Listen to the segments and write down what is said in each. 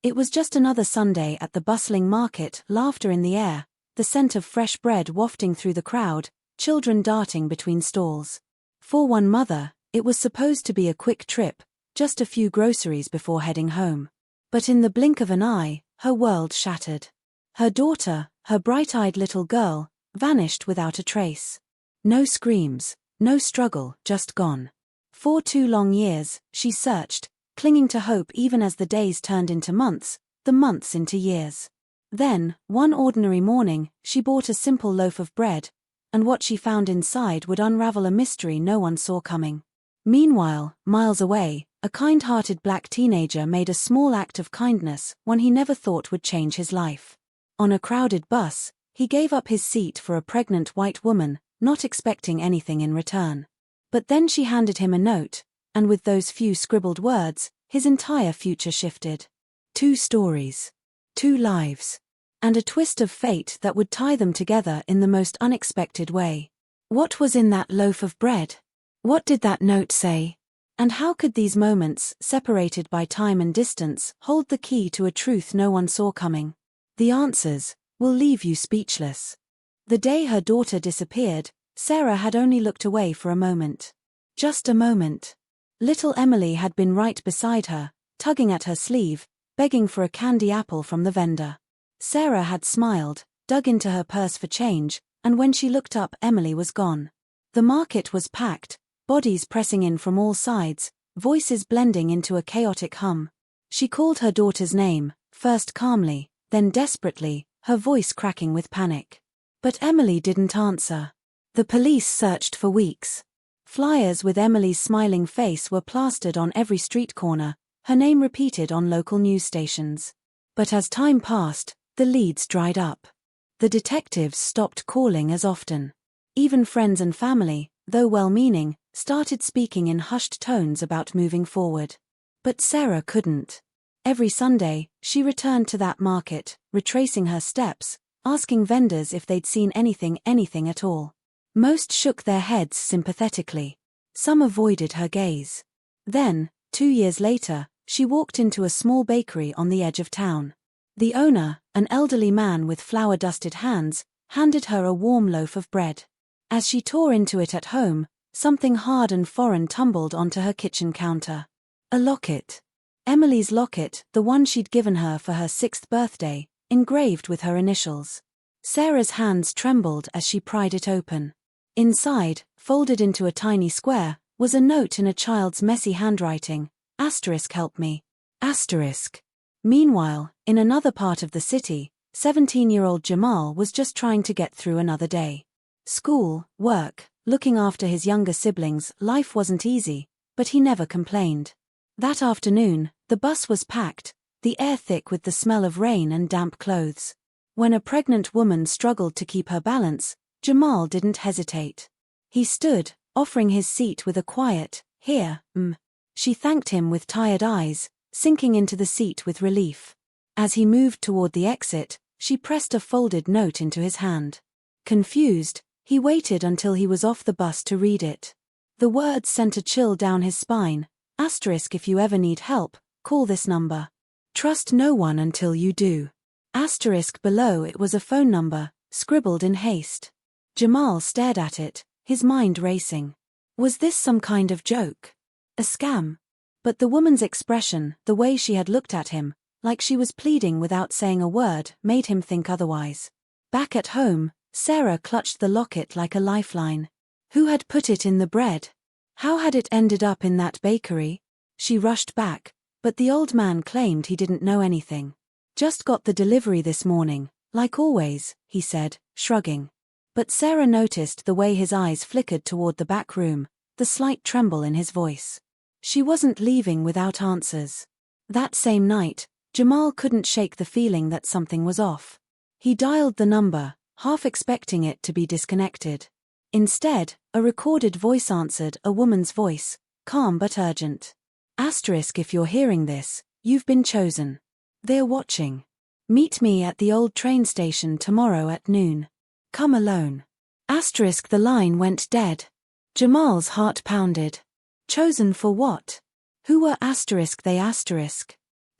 It was just another Sunday at the bustling market, laughter in the air, the scent of fresh bread wafting through the crowd, children darting between stalls. For one mother, it was supposed to be a quick trip, just a few groceries before heading home. But in the blink of an eye, her world shattered. Her daughter, her bright-eyed little girl, vanished without a trace. No screams, no struggle, just gone. For 2 long years, she searched, clinging to hope even as the days turned into months, the months into years. Then, one ordinary morning, she bought a simple loaf of bread, and what she found inside would unravel a mystery no one saw coming. Meanwhile, miles away, a kind-hearted black teenager made a small act of kindness, one he never thought would change his life. On a crowded bus, he gave up his seat for a pregnant white woman, not expecting anything in return. But then she handed him a note, and with those few scribbled words, his entire future shifted. 2 stories. 2 lives. And a twist of fate that would tie them together in the most unexpected way. What was in that loaf of bread? What did that note say? And how could these moments, separated by time and distance, hold the key to a truth no one saw coming? The answers will leave you speechless. The day her daughter disappeared, Sarah had only looked away for a moment. Just a moment. Little Emily had been right beside her, tugging at her sleeve, begging for a candy apple from the vendor. Sarah had smiled, dug into her purse for change, and when she looked up, Emily was gone. The market was packed, bodies pressing in from all sides, voices blending into a chaotic hum. She called her daughter's name, first calmly, then desperately, her voice cracking with panic. But Emily didn't answer. The police searched for weeks. Flyers with Emily's smiling face were plastered on every street corner, her name repeated on local news stations. But as time passed, the leads dried up. The detectives stopped calling as often. Even friends and family, though well-meaning, started speaking in hushed tones about moving forward. But Sarah couldn't. Every Sunday, she returned to that market, retracing her steps, asking vendors if they'd seen anything at all. Most shook their heads sympathetically. Some avoided her gaze. Then, 2 years later, she walked into a small bakery on the edge of town. The owner, an elderly man with flour-dusted hands, handed her a warm loaf of bread. As she tore into it at home, something hard and foreign tumbled onto her kitchen counter. A locket. Emily's locket, the one she'd given her for her 6th birthday, engraved with her initials. Sarah's hands trembled as she pried it open. Inside, folded into a tiny square, was a note in a child's messy handwriting. Help me. Meanwhile, in another part of the city, 17-year-old Jamal was just trying to get through another day. School, work, looking after his younger siblings, life wasn't easy, but he never complained. That afternoon, the bus was packed, the air thick with the smell of rain and damp clothes. When a pregnant woman struggled to keep her balance, Jamal didn't hesitate. He stood, offering his seat with a quiet, "Here, She thanked him with tired eyes, sinking into the seat with relief. As he moved toward the exit, she pressed a folded note into his hand. Confused, he waited until he was off the bus to read it. The words sent a chill down his spine. If you ever need help, call this number. Trust no one until you do. Below it was a phone number, scribbled in haste. Jamal stared at it, his mind racing. Was this some kind of joke? A scam? But the woman's expression, the way she had looked at him, like she was pleading without saying a word, made him think otherwise. Back at home, Sarah clutched the locket like a lifeline. Who had put it in the bread? How had it ended up in that bakery? She rushed back, but the old man claimed he didn't know anything. Just got the delivery this morning, like always, he said, shrugging. But Sarah noticed the way his eyes flickered toward the back room, the slight tremble in his voice. She wasn't leaving without answers. That same night, Jamal couldn't shake the feeling that something was off. He dialed the number, half expecting it to be disconnected. Instead, a recorded voice answered, a woman's voice, calm but urgent. If you're hearing this, you've been chosen. They're watching. Meet me at the old train station tomorrow at noon. Come alone. The line went dead. Jamal's heart pounded. Chosen for what? Who were they?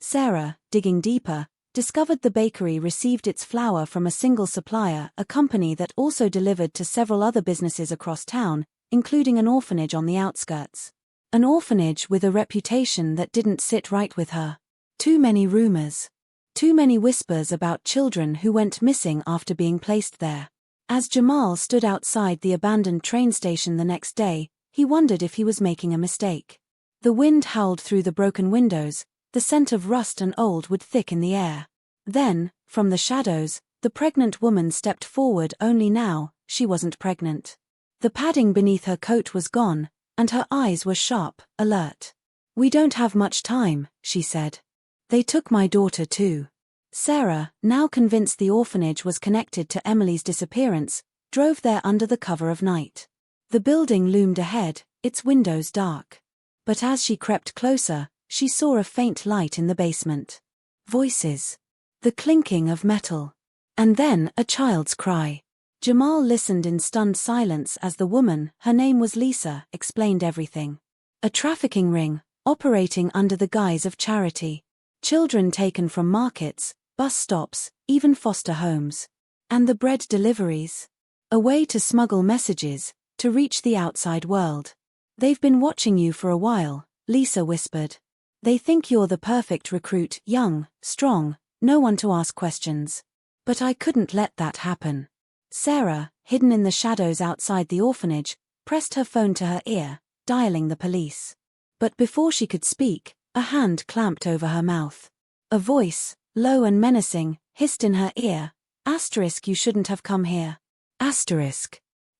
Sarah, digging deeper, discovered the bakery received its flour from a single supplier, a company that also delivered to several other businesses across town, including an orphanage on the outskirts. An orphanage with a reputation that didn't sit right with her. Too many rumors. Too many whispers about children who went missing after being placed there. As Jamal stood outside the abandoned train station the next day, he wondered if he was making a mistake. The wind howled through the broken windows, the scent of rust and old wood thick in the air. Then, from the shadows, the pregnant woman stepped forward. Only now, she wasn't pregnant. The padding beneath her coat was gone, and her eyes were sharp, alert. "We don't have much time," she said. "They took my daughter too." Sarah, now convinced the orphanage was connected to Emily's disappearance, drove there under the cover of night. The building loomed ahead, its windows dark. But as she crept closer, she saw a faint light in the basement. Voices. The clinking of metal. And then a child's cry. Jamal listened in stunned silence as the woman, her name was Lisa, explained everything. A trafficking ring, operating under the guise of charity. Children taken from markets, bus stops, even foster homes. And the bread deliveries? A way to smuggle messages, to reach the outside world. "They've been watching you for a while," Lisa whispered. "They think you're the perfect recruit, young, strong, no one to ask questions. But I couldn't let that happen." Sarah, hidden in the shadows outside the orphanage, pressed her phone to her ear, dialing the police. But before she could speak, a hand clamped over her mouth. A voice, low and menacing, hissed in her ear, "You shouldn't have come here."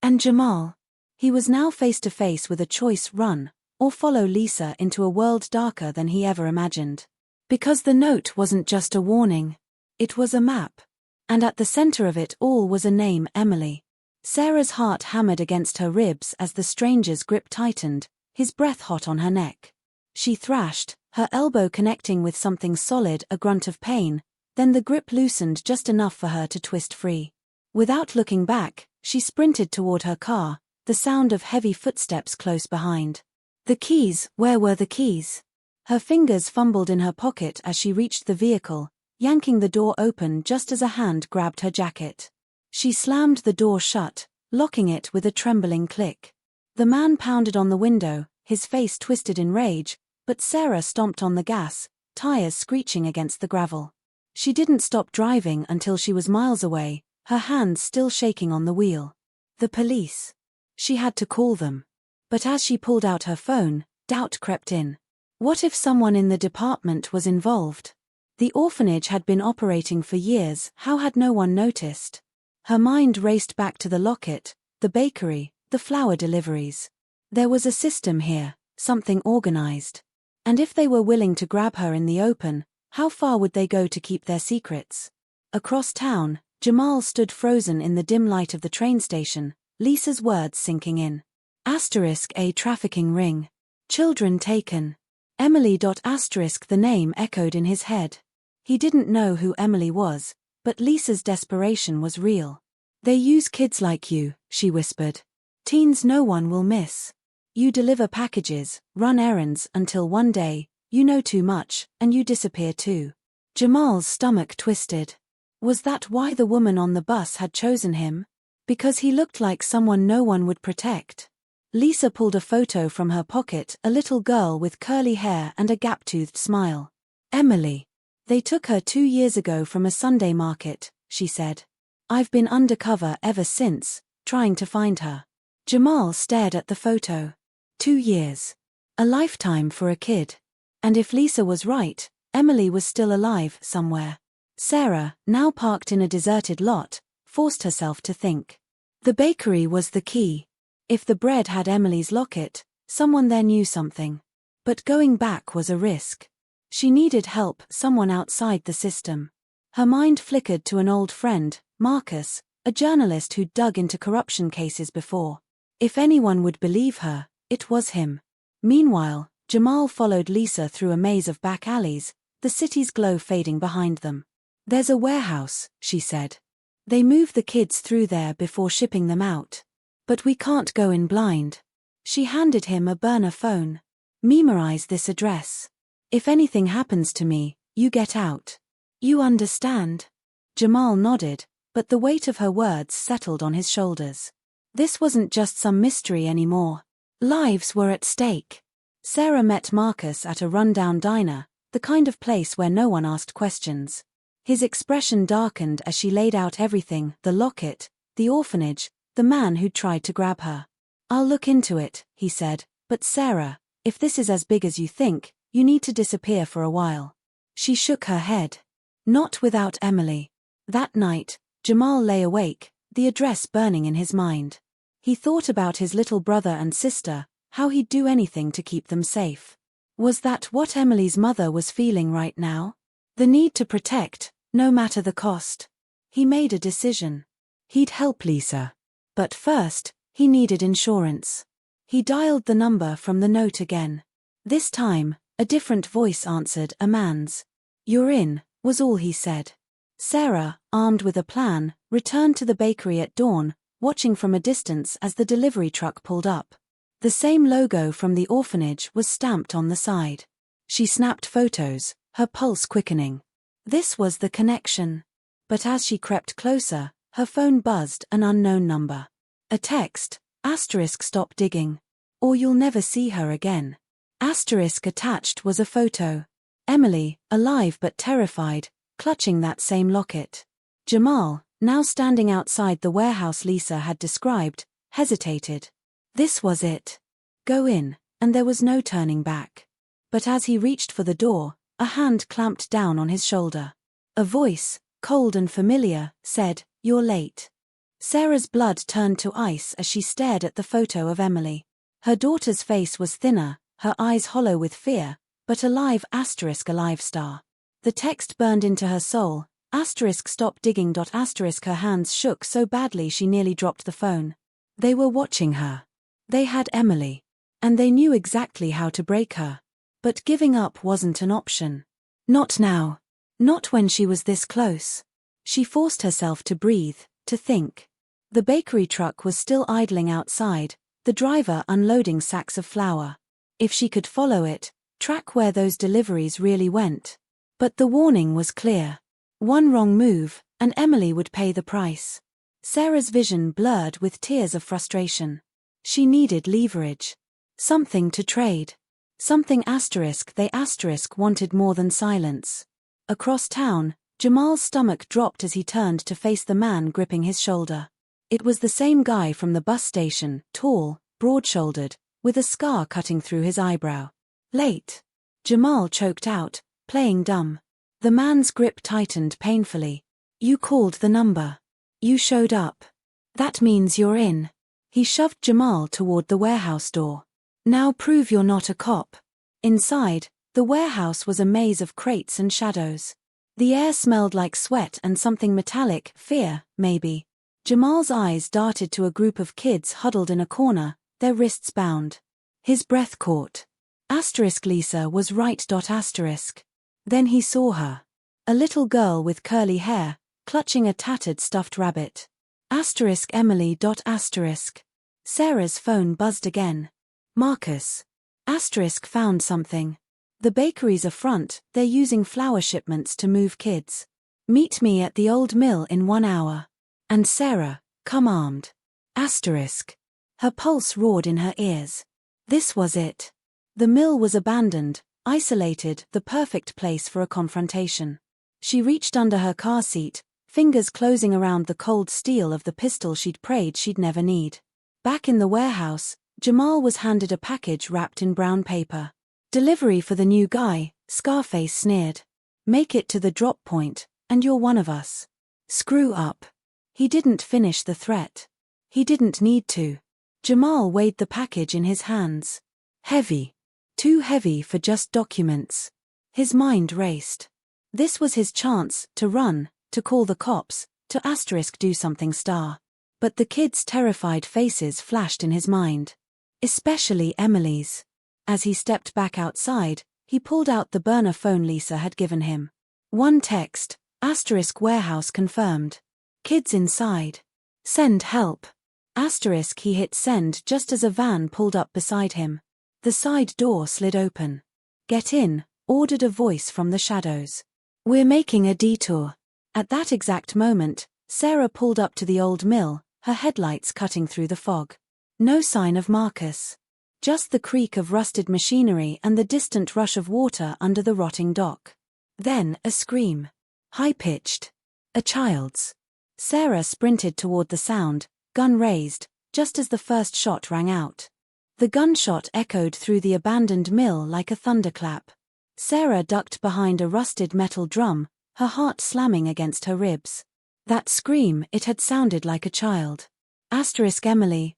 And Jamal. He was now face to face with a choice: run, or follow Lisa into a world darker than he ever imagined. Because the note wasn't just a warning. It was a map. And at the center of it all was a name: Emily. Sarah's heart hammered against her ribs as the stranger's grip tightened, his breath hot on her neck. She thrashed, her elbow connecting with something solid, a grunt of pain, then the grip loosened just enough for her to twist free. Without looking back, she sprinted toward her car, the sound of heavy footsteps close behind. The keys, where were the keys? Her fingers fumbled in her pocket as she reached the vehicle, yanking the door open just as a hand grabbed her jacket. She slammed the door shut, locking it with a trembling click. The man pounded on the window, his face twisted in rage, but Sarah stomped on the gas, tires screeching against the gravel. She didn't stop driving until she was miles away, her hands still shaking on the wheel. The police. She had to call them. But as she pulled out her phone, doubt crept in. What if someone in the department was involved? The orphanage had been operating for years, how had no one noticed? Her mind raced back to the locket, the bakery, the flour deliveries. There was a system here, something organized. And if they were willing to grab her in the open, how far would they go to keep their secrets? Across town, Jamal stood frozen in the dim light of the train station, Lisa's words sinking in. A trafficking ring. Children taken. Emily. The name echoed in his head. He didn't know who Emily was, but Lisa's desperation was real. "They use kids like you," she whispered. "Teens no one will miss. You deliver packages, run errands until one day, you know too much, and you disappear too." Jamal's stomach twisted. Was that why the woman on the bus had chosen him? Because he looked like someone no one would protect. Lisa pulled a photo from her pocket, a little girl with curly hair and a gap-toothed smile. "Emily. They took her 2 years ago from a Sunday market," she said. "I've been undercover ever since, trying to find her." Jamal stared at the photo. 2 years. A lifetime for a kid. And if Lisa was right, Emily was still alive somewhere. Sarah, now parked in a deserted lot, forced herself to think. The bakery was the key. If the bread had Emily's locket, someone there knew something. But going back was a risk. She needed help, someone outside the system. Her mind flickered to an old friend, Marcus, a journalist who'd dug into corruption cases before. If anyone would believe her, it was him. Meanwhile, Jamal followed Lisa through a maze of back alleys, the city's glow fading behind them. "There's a warehouse," she said. "They move the kids through there before shipping them out. But we can't go in blind." She handed him a burner phone. "Memorize this address. If anything happens to me, You get out. You understand? Jamal nodded, but the weight of her words settled on his shoulders. This wasn't just some mystery anymore. Lives were at stake. Sarah met Marcus at a rundown diner, the kind of place where no one asked questions. His expression darkened as she laid out everything: the locket, the orphanage, the man who'd tried to grab her. "I'll look into it," he said, "but Sarah, if this is as big as you think, you need to disappear for a while." She shook her head. Not without Emily. That night, Jamal lay awake, the address burning in his mind. He thought about his little brother and sister, how he'd do anything to keep them safe. Was that what Emily's mother was feeling right now? The need to protect, no matter the cost. He made a decision. He'd help Lisa. But first, he needed insurance. He dialed the number from the note again. This time, a different voice answered, a man's. "You're in," was all he said. Sarah, armed with a plan, returned to the bakery at dawn, watching from a distance as the delivery truck pulled up. The same logo from the orphanage was stamped on the side. She snapped photos, her pulse quickening. This was the connection. But as she crept closer, her phone buzzed, an unknown number. A text, *stop digging. Or you'll never see her again. Attached was a photo. Emily, alive but terrified, clutching that same locket. Jamal, now standing outside the warehouse Lisa had described, hesitated. This was it. Go in, and there was no turning back. But as he reached for the door, a hand clamped down on his shoulder. A voice, cold and familiar, said, "You're late." Sarah's blood turned to ice as she stared at the photo of Emily. Her daughter's face was thinner, her eyes hollow with fear, but alive star. The text burned into her soul, *stop digging. Her hands shook so badly she nearly dropped the phone. They were watching her. They had Emily. And they knew exactly how to break her. But giving up wasn't an option. Not now. Not when she was this close. She forced herself to breathe, to think. The bakery truck was still idling outside, the driver unloading sacks of flour. If she could follow it, track where those deliveries really went. But the warning was clear. One wrong move, and Emily would pay the price. Sarah's vision blurred with tears of frustration. She needed leverage. Something to trade. Something they wanted more than silence. Across town, Jamal's stomach dropped as he turned to face the man gripping his shoulder. It was the same guy from the bus station, tall, broad-shouldered, with a scar cutting through his eyebrow. Late. Jamal choked out, playing dumb. The man's grip tightened painfully. You called the number. You showed up. That means you're in. He shoved Jamal toward the warehouse door. Now prove you're not a cop. Inside, the warehouse was a maze of crates and shadows. The air smelled like sweat and something metallic, fear, maybe. Jamal's eyes darted to a group of kids huddled in a corner, their wrists bound. His breath caught. Lisa was right. Then he saw her. A little girl with curly hair, clutching a tattered stuffed rabbit. Emily. Sarah's phone buzzed again. Marcus. Found something. The bakery's a front, they're using flour shipments to move kids. Meet me at the old mill in 1 hour. And Sarah, come armed. Her pulse roared in her ears. This was it. The mill was abandoned, isolated, the perfect place for a confrontation. She reached under her car seat, fingers closing around the cold steel of the pistol she'd prayed she'd never need. Back in the warehouse, Jamal was handed a package wrapped in brown paper. Delivery for the new guy, Scarface sneered. Make it to the drop point, and you're one of us. Screw up. He didn't finish the threat. He didn't need to. Jamal weighed the package in his hands. Heavy. Too heavy for just documents. His mind raced. This was his chance to run, to call the cops, to do something star. But the kids' terrified faces flashed in his mind. Especially Emily's. As he stepped back outside, he pulled out the burner phone Lisa had given him. One text, warehouse confirmed. Kids inside. Send help. He hit send just as a van pulled up beside him. The side door slid open. Get in, ordered a voice from the shadows. We're making a detour. At that exact moment, Sarah pulled up to the old mill, her headlights cutting through the fog. No sign of Marcus. Just the creak of rusted machinery and the distant rush of water under the rotting dock. Then, a scream. High-pitched. A child's. Sarah sprinted toward the sound, gun raised, just as the first shot rang out. The gunshot echoed through the abandoned mill like a thunderclap. Sarah ducked behind a rusted metal drum, her heart slamming against her ribs. That scream, it had sounded like a child. Emily,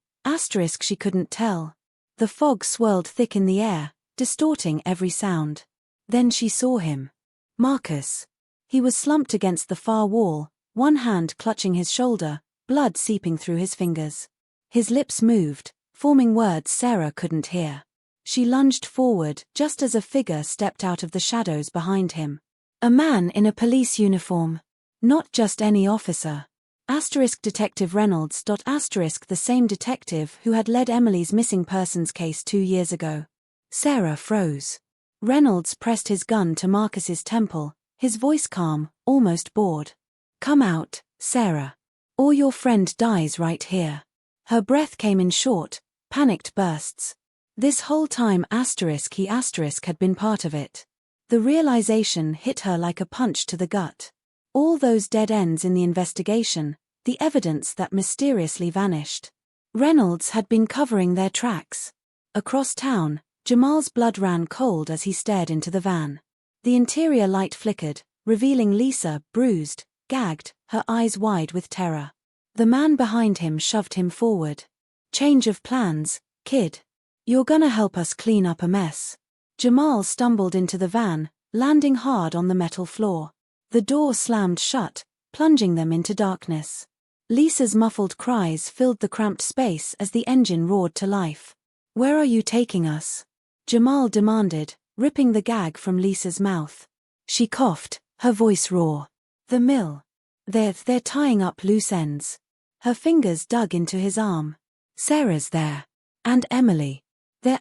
she couldn't tell. The fog swirled thick in the air, distorting every sound. Then she saw him. Marcus. He was slumped against the far wall, one hand clutching his shoulder, blood seeping through his fingers. His lips moved, forming words Sarah couldn't hear. She lunged forward just as a figure stepped out of the shadows behind him. A man in a police uniform. Not just any officer. Detective Reynolds. The same detective who had led Emily's missing persons case 2 years ago. Sarah froze. Reynolds pressed his gun to Marcus's temple, his voice calm, almost bored. Come out, Sarah. Or your friend dies right here. Her breath came in short, panicked bursts. This whole time he had been part of it. The realization hit her like a punch to the gut. All those dead ends in the investigation, the evidence that mysteriously vanished. Reynolds had been covering their tracks. Across town, Jamal's blood ran cold as he stared into the van. The interior light flickered, revealing Lisa, bruised, gagged, her eyes wide with terror. The man behind him shoved him forward. Change of plans, kid. You're gonna help us clean up a mess. Jamal stumbled into the van, landing hard on the metal floor. The door slammed shut, plunging them into darkness. Lisa's muffled cries filled the cramped space as the engine roared to life. Where are you taking us? Jamal demanded, ripping the gag from Lisa's mouth. She coughed, her voice raw. The mill. They're tying up loose ends. Her fingers dug into his arm. Sarah's there. And Emily. They're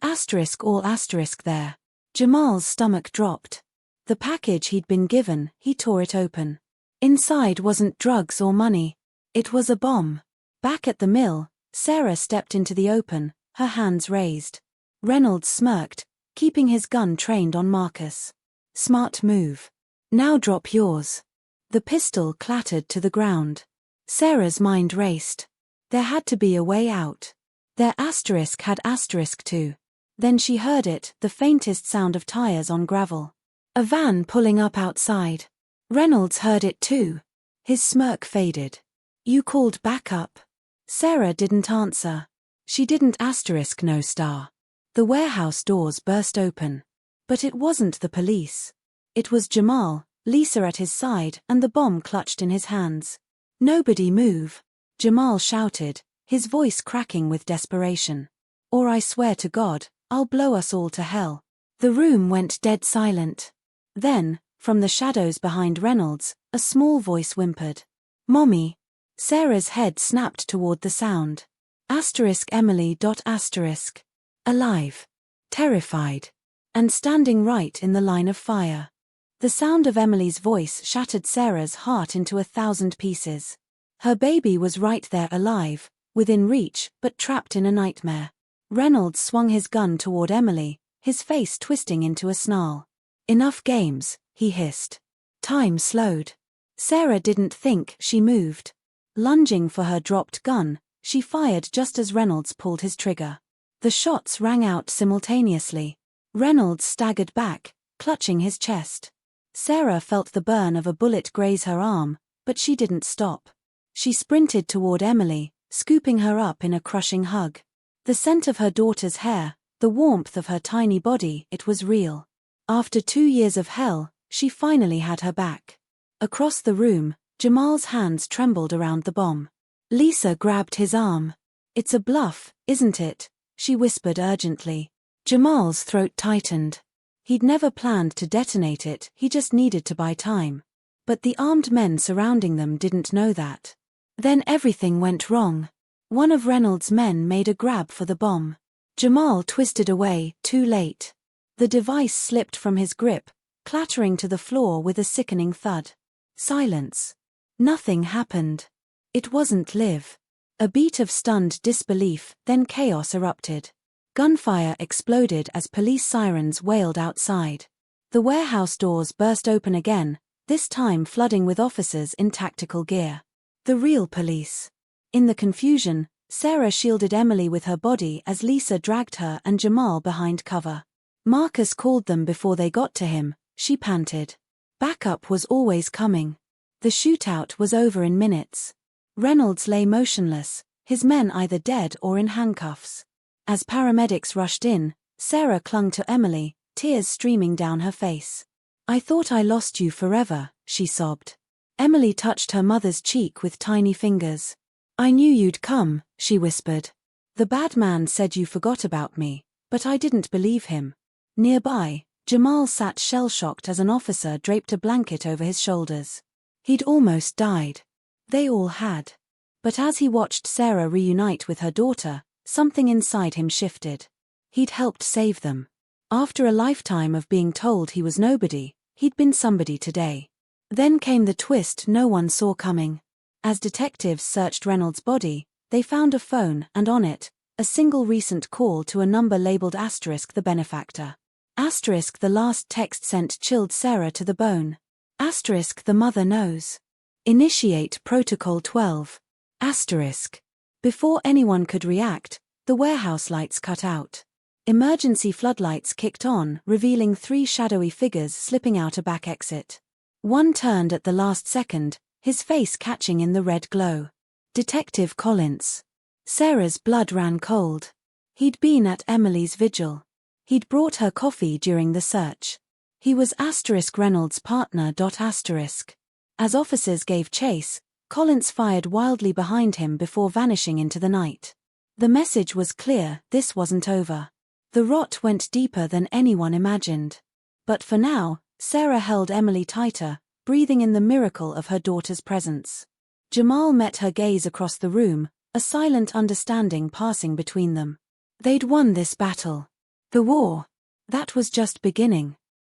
all there. Jamal's stomach dropped. The package he'd been given, he tore it open. Inside wasn't drugs or money. It was a bomb. Back at the mill, Sarah stepped into the open, her hands raised. Reynolds smirked, keeping his gun trained on Marcus. Smart move. Now drop yours. The pistol clattered to the ground. Sarah's mind raced. There had to be a way out. Their had too. Then she heard it, the faintest sound of tires on gravel. A van pulling up outside. Reynolds heard it too. His smirk faded. You called backup. Sarah didn't answer. She didn't no star. The warehouse doors burst open. But it wasn't the police. It was Jamal, Lisa at his side and the bomb clutched in his hands. Nobody move. Jamal shouted, his voice cracking with desperation. Or I swear to God, I'll blow us all to hell. The room went dead silent. Then, from the shadows behind Reynolds, a small voice whimpered. Mommy. Sarah's head snapped toward the sound. Emily. Alive. Terrified. And standing right in the line of fire. The sound of Emily's voice shattered Sarah's heart into 1,000 pieces. Her baby was right there alive, within reach, but trapped in a nightmare. Reynolds swung his gun toward Emily, his face twisting into a snarl. Enough games, he hissed. Time slowed. Sarah didn't think, she moved. Lunging for her dropped gun, she fired just as Reynolds pulled his trigger. The shots rang out simultaneously. Reynolds staggered back, clutching his chest. Sarah felt the burn of a bullet graze her arm, but she didn't stop. She sprinted toward Emily, scooping her up in a crushing hug. The scent of her daughter's hair, the warmth of her tiny body, it was real. After 2 years of hell, she finally had her back. Across the room, Jamal's hands trembled around the bomb. Lisa grabbed his arm. It's a bluff, isn't it? She whispered urgently. Jamal's throat tightened. He'd never planned to detonate it, he just needed to buy time. But the armed men surrounding them didn't know that. Then everything went wrong. One of Reynolds' men made a grab for the bomb. Jamal twisted away, too late. The device slipped from his grip, clattering to the floor with a sickening thud. Silence. Nothing happened. It wasn't Liv. A beat of stunned disbelief, then chaos erupted. Gunfire exploded as police sirens wailed outside. The warehouse doors burst open again, this time flooding with officers in tactical gear. The real police. In the confusion, Sarah shielded Emily with her body as Lisa dragged her and Jamal behind cover. Marcus called them before they got to him, she panted. Backup was always coming. The shootout was over in minutes. Reynolds lay motionless, his men either dead or in handcuffs. As paramedics rushed in, Sarah clung to Emily, tears streaming down her face. "I thought I lost you forever," she sobbed. Emily touched her mother's cheek with tiny fingers. "I knew you'd come," she whispered. "The bad man said you forgot about me, but I didn't believe him." Nearby, Jamal sat shell-shocked as an officer draped a blanket over his shoulders. He'd almost died. They all had. But as he watched Sarah reunite with her daughter, something inside him shifted. He'd helped save them. After a lifetime of being told he was nobody, he'd been somebody today. Then came the twist no one saw coming. As detectives searched Reynolds' body, they found a phone and on it, a single recent call to a number labeled *the benefactor. *the last text sent chilled Sarah to the bone. *the mother knows. Initiate Protocol 12. Before anyone could react, the warehouse lights cut out. Emergency floodlights kicked on, revealing 3 shadowy figures slipping out a back exit. One turned at the last second, his face catching in the red glow. Detective Collins. Sarah's blood ran cold. He'd been at Emily's vigil. He'd brought her coffee during the search. He was Reynolds' partner. As officers gave chase, Collins fired wildly behind him before vanishing into the night. The message was clear, this wasn't over. The rot went deeper than anyone imagined. But for now, Sarah held Emily tighter, breathing in the miracle of her daughter's presence. Jamal met her gaze across the room, a silent understanding passing between them. They'd won this battle. The war. That was just beginning.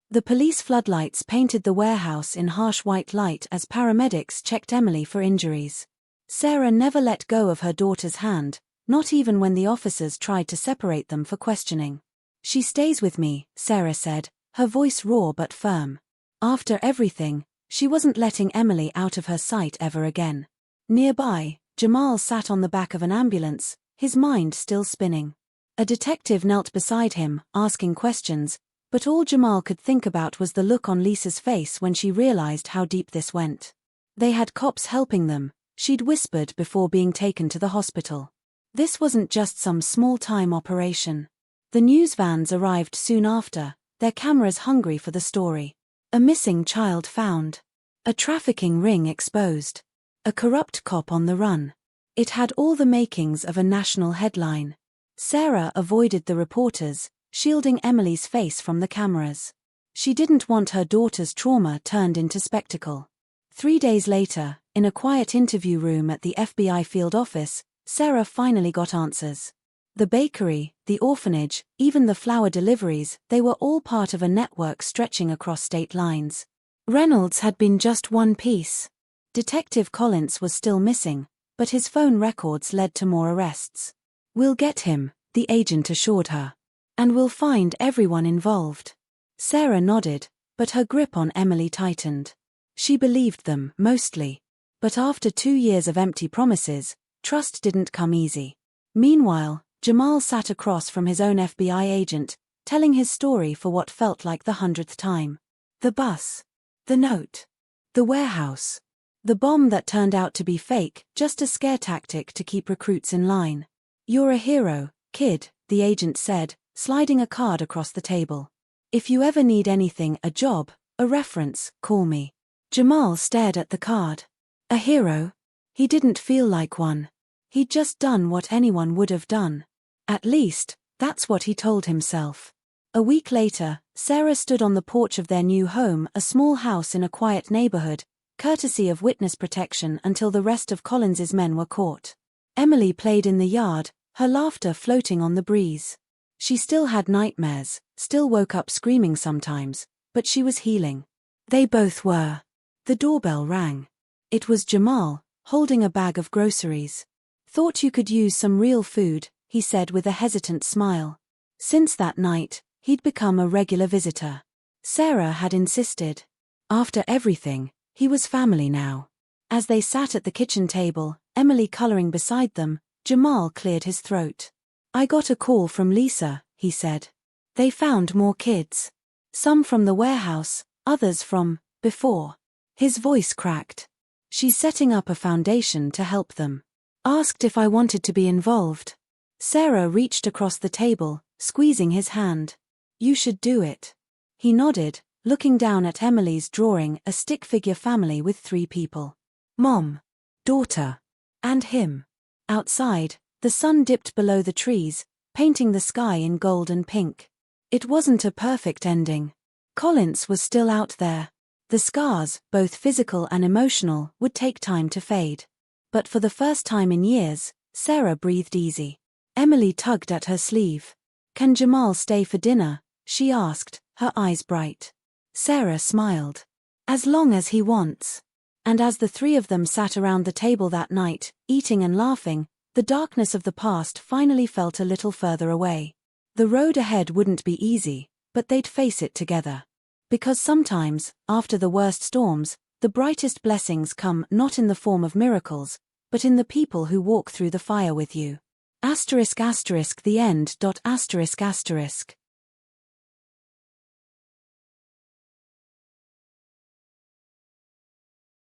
The police floodlights painted the warehouse in harsh white light as paramedics checked Emily for injuries. Sarah never let go of her daughter's hand, not even when the officers tried to separate them for questioning. "She stays with me," Sarah said, her voice raw but firm. After everything, she wasn't letting Emily out of her sight ever again. Nearby, Jamal sat on the back of an ambulance, his mind still spinning. A detective knelt beside him, asking questions, but all Jamal could think about was the look on Lisa's face when she realized how deep this went. They had cops helping them, she'd whispered before being taken to the hospital. This wasn't just some small-time operation. The news vans arrived soon after, their cameras hungry for the story. A missing child found. A trafficking ring exposed. A corrupt cop on the run. It had all the makings of a national headline. Sarah avoided the reporters, shielding Emily's face from the cameras. She didn't want her daughter's trauma turned into spectacle. 3 days later, in a quiet interview room at the FBI field office, Sarah finally got answers. The bakery, the orphanage, even the flower deliveries, they were all part of a network stretching across state lines. Reynolds had been just one piece. Detective Collins was still missing, but his phone records led to more arrests. "We'll get him," the agent assured her. "And we'll find everyone involved." Sarah nodded, but her grip on Emily tightened. She believed them, mostly. But after 2 years of empty promises, trust didn't come easy. Meanwhile, Jamal sat across from his own FBI agent, telling his story for what felt like the 100th time. The bus. The note. The warehouse. The bomb that turned out to be fake, just a scare tactic to keep recruits in line. "You're a hero, kid," the agent said, sliding a card across the table. "If you ever need anything, a job, a reference, call me." Jamal stared at the card. A hero? He didn't feel like one. He'd just done what anyone would have done. At least, that's what he told himself. A week later, Sarah stood on the porch of their new home, a small house in a quiet neighborhood, courtesy of witness protection until the rest of Collins's men were caught. Emily played in the yard, her laughter floating on the breeze. She still had nightmares, still woke up screaming sometimes, but she was healing. They both were. The doorbell rang. It was Jamal, holding a bag of groceries. "Thought you could use some real food," he said with a hesitant smile. Since that night, he'd become a regular visitor. Sarah had insisted. After everything, he was family now. As they sat at the kitchen table, Emily coloring beside them, Jamal cleared his throat. "I got a call from Lisa," he said. "They found more kids. Some from the warehouse, others from before." His voice cracked. "She's setting up a foundation to help them. Asked if I wanted to be involved." Sarah reached across the table, squeezing his hand. "You should do it." He nodded, looking down at Emily's drawing, a stick figure family with 3 people. Mom, daughter, and him. Outside, the sun dipped below the trees, painting the sky in gold and pink. It wasn't a perfect ending. Collins was still out there. The scars, both physical and emotional, would take time to fade. But for the first time in years, Sarah breathed easy. Emily tugged at her sleeve. "Can Jamal stay for dinner?" she asked, her eyes bright. Sarah smiled. "As long as he wants." And as the 3 of them sat around the table that night, eating and laughing, the darkness of the past finally felt a little further away. The road ahead wouldn't be easy, but they'd face it together. Because sometimes, after the worst storms, the brightest blessings come not in the form of miracles, but in the people who walk through the fire with you. **** The end. ***.